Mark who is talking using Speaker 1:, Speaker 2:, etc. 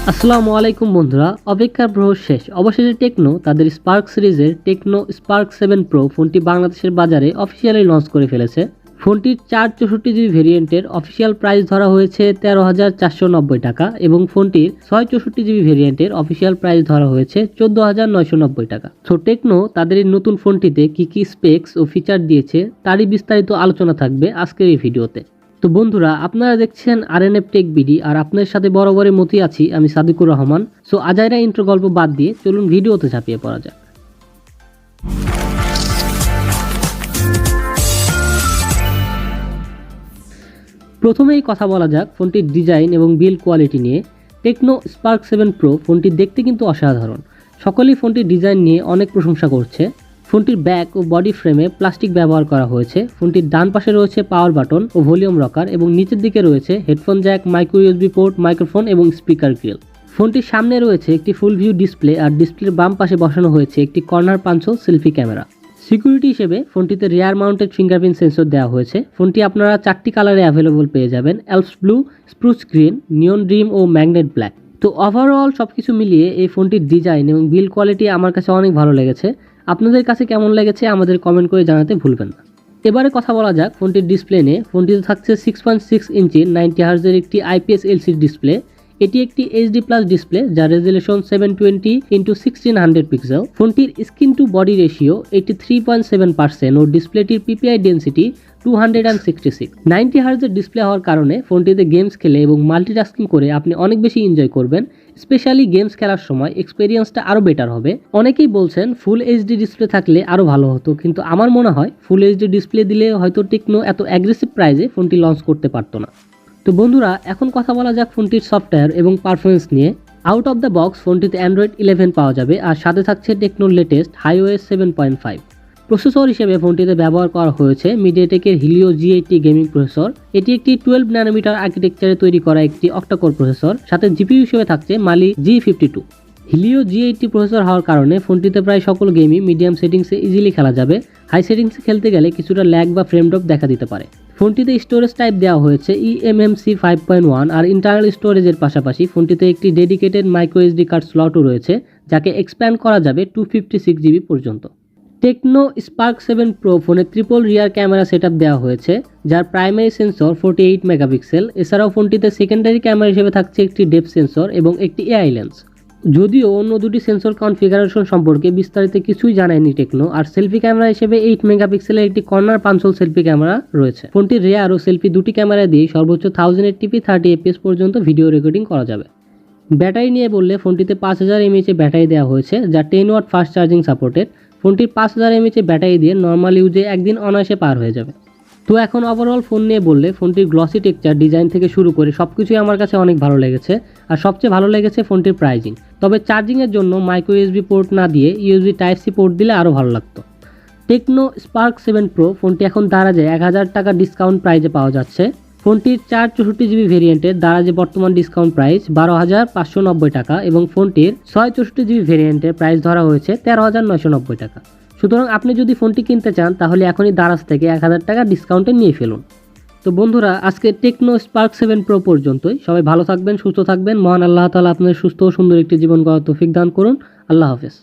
Speaker 1: আসসালামু আলাইকুম বন্ধুরা, অপেক্ষার প্রহর শেষ। অবশেষে টেকনো তাদের স্পার্ক সিরিজের টেকনো স্পার্ক 7 প্রো ফোনটি বাংলাদেশের বাজারে অফিসিয়ালি লঞ্চ করে ফেলেছে। ফোনটির 464GB ভেরিয়েন্টের অফিসিয়াল প্রাইস ধরা হয়েছে 13,490 টাকা এবং ফোনটির 664GB ভেরিয়েন্টের অফিসিয়াল প্রাইস ধরা হয়েছে 14,990 টাকা। তো টেকনো তাদের এই নতুন ফোনটিতে কি কি স্পেক্স ও ফিচার দিয়েছে তারই বিস্তারিত আলোচনা থাকবে আজকের এই ভিডিওতে। তো বন্ধুরা, আপনারা দেখছেন আরএনএফ টেক বিডি আর আপনাদের সাথে বরাবরের মতই আছি আমি সাদিকুর রহমান। সো আজাইরা ইন্ট্রো গল্প বাদ দিয়ে চলুন ভিডিওতে ঝাঁপিয়ে পড়া যাক। প্রথমেই কথা বলা যাক ফোনটির ডিজাইন এবং বিল্ড কোয়ালিটি নিয়ে। টেকনো স্পার্ক 7 প্রো ফোনটি দেখতে কিন্তু অসাধারণ। সকলেই ফোনটির ডিজাইন নিয়ে অনেক প্রশংসা করছে। ফোনটির ব্যাক ও বডি ফ্রেমে প্লাস্টিক ব্যবহার করা হয়েছে। ফোনটির ডান পাশে রয়েছে power button oh volume rocker এবং নিচের দিকে রয়েছে headphone Jack, micro USB port, microphone এবং স্পিকার গ্রিল। ফোনটির সামনে রয়েছে একটি ফুল ভিউ ডিসপ্লে আর ডিসপ্লের বাম পাশে বসানো হয়েছে একটি corner punch selfie camera. Security হিসেবে ফোনটিতে রিয়ার মাউন্টেড ফিঙ্গারপ্রিন্ট সেন্সর দেওয়া হয়েছে। ফোনটি আপনারা 4টি কালারে অ্যাভেলেবল পেয়ে যাবেন: এলপস ব্লু, স্প্রুস গ্রিন, নিয়ন ড্রিম ও ম্যাগনেট ব্ল্যাক। তো ওভারঅল সবকিছু মিলিয়ে এই ফোনটির ডিজাইন এবং বিল্ড কোয়ালিটি আমার কাছে অনেক ভালো লেগেছে। আপনাদের কাছে কেমন লেগেছে আমাদের কমেন্ট করে জানাতে ভুলবেন না। এবারে কথা বলা যাক ফোনটির ডিসপ্লে নিয়ে। ফোনটিতে থাকছে 6.6 ইঞ্চির 90 হার্জের একটি IPS LCD ডিসপ্লে। এটি একটি HD+ ডিসপ্লে যার রেজুলেশন 720x1600 পিক্সেল। ফোনটির স্ক্রিন টু বডি রেশিও 83.7% ও ডিসপ্লেটির PPI ডেন্সিটি 266। 90 হার্জের ডিসপ্লে হওয়ার কারণে ফোনটিতে গেমস খেলে এবং মাল্টিটাস্কিং করে আপনি অনেক বেশি এনজয় করবেন। স্পেশালি গেমস খেলার সময় এক্সপেরিয়েন্সটা আরও বেটার হবে। অনেকেই বলছেন ফুল HD ডিসপ্লে থাকলে আরও ভালো হতো, কিন্তু আমার মনে হয় ফুল HD ডিসপ্লে দিলে হয়তো টেকনো এত অ্যাগ্রেসিভ প্রাইসে ফোনটি লঞ্চ করতে পারতো না। তো বন্ধুরা, এখন কথা বলা যাক ফোনটির সফটওয়্যার এবং পারফরমেন্স নিয়ে। আউট অফ দ্য বক্স ফোনটিতে অ্যান্ড্রয়েড 11 পাওয়া যাবে আর সাথে থাকছে টেকনোর লেটেস্ট iOS 7.5। প্রসেসর হিসেবে ফোনটিতে ব্যবহার করা হয়েছে মিডিয়াটেকের হিলিও G80 গেমিং প্রসেসর। এটি একটি 12 ন্যানোমিটার আর্কিটেকচারে তৈরি করা একটি অক্টাকোর প্রসেসর। সাথে জিপিইউ হিসেবে থাকছে মালি G52। হিলিও G80 প্রসেসর হওয়ার কারণে ফোনটিতে প্রায় সকল গেমই মিডিয়াম সেটিংসে ইজিলি খেলা যাবে। হাই সেটিংসে খেলতে গেলে কিছুটা ল্যাগ বা ফ্রেম ড্রপ দেখা দিতে পারে। ফোনটিতে স্টোরেজ টাইপ দেওয়া হয়েছে eMMC 5.1 আর ইন্টারনাল স্টোরেজের পাশাপাশি ফোনটিতে একটি ডেডিকেটেড মাইক্রো SD কার্ড স্লটও রয়েছে, যাকে এক্সপ্যান্ড করা যাবে 256GB পর্যন্ত। টেকনো স্পার্ক 7 প্রো ফোনে ট্রিপল রিয়ার ক্যামেরা সেটআপ দেওয়া হয়েছে, যার প্রাইমারি সেন্সর 48 মেগাপিক্সেল। এছাড়াও ফোনটিতে সেকেন্ডারি ক্যামেরা হিসেবে থাকছে একটি ডেপথ সেন্সর এবং একটি AI লেন্স। যদিও অন্য দুটি সেন্সর কনফিগারেশন সম্পর্কে বিস্তারিত কিছুই জানায়নি টেকনো। আর সেলফি ক্যামেরা হিসেবে 8 মেগাপিক্সেলের একটি কর্নার পাঞ্চল সেলফি ক্যামেরা রয়েছে। ফোনটির রেয়ার ও সেলফি দুটি ক্যামেরা দিয়ে সর্বোচ্চ 1080p 30fps পর্যন্ত ভিডিও রেকর্ডিং করা যাবে। ব্যাটারি নিয়ে বললে ফোনটিতে 5000 mAh ব্যাটারি দেওয়া হয়েছে, যা 10 ওয়াট ফাস্ট চার্জিং সাপোর্টেড। ফোনটির 5000 mAh ব্যাটারি দিয়ে নর্মাল ইউজে একদিন অনায়াসে পার হয়ে যাবে। তো এখন ওভারঅল ফোন নিয়ে বললে ফোনটির গ্লসি টেক্সচার, ডিজাইন থেকে শুরু করে সবকিছুই আমার কাছে অনেক ভালো লেগেছে। আর সবচেয়ে ভালো লেগেছে ফোনটির প্রাইজিং। তবে চার্জিংয়ের জন্য মাইক্রো ইউএসবি পোর্ট না দিয়ে USB Type-C পোর্ট দিলে আরও ভালো লাগতো। টেকনো স্পার্ক 7 প্রো ফোনটি এখন দারাজে 1000 টাকা ডিসকাউন্ট প্রাইজে পাওয়া যাচ্ছে। ফোনটির 464GB ভেরিয়েন্টের দারাজে বর্তমান ডিসকাউন্ট প্রাইস 12,590 টাকা এবং ফোনটির 664GB ভেরিয়েন্টের প্রাইস ধরা হয়েছে 13,990 টাকা। সুতরাং আপনি যদি ফোনটি কিনতে চান তাহলে এখনই দারাজ থেকে 1000 টাকা ডিসকাউন্টে নিয়ে ফেলুন। তো বন্ধুরা, আজকে টেকনো স্পার্ক 7 প্রো পর্যন্তই। সবাই ভালো থাকবেন, সুস্থ থাকবেন। মহান আল্লাহ তাআলা আপনাদের সুস্থ ও সুন্দর একটি জীবন গড়ার তৌফিক দান করুন। আল্লাহ হাফেজ।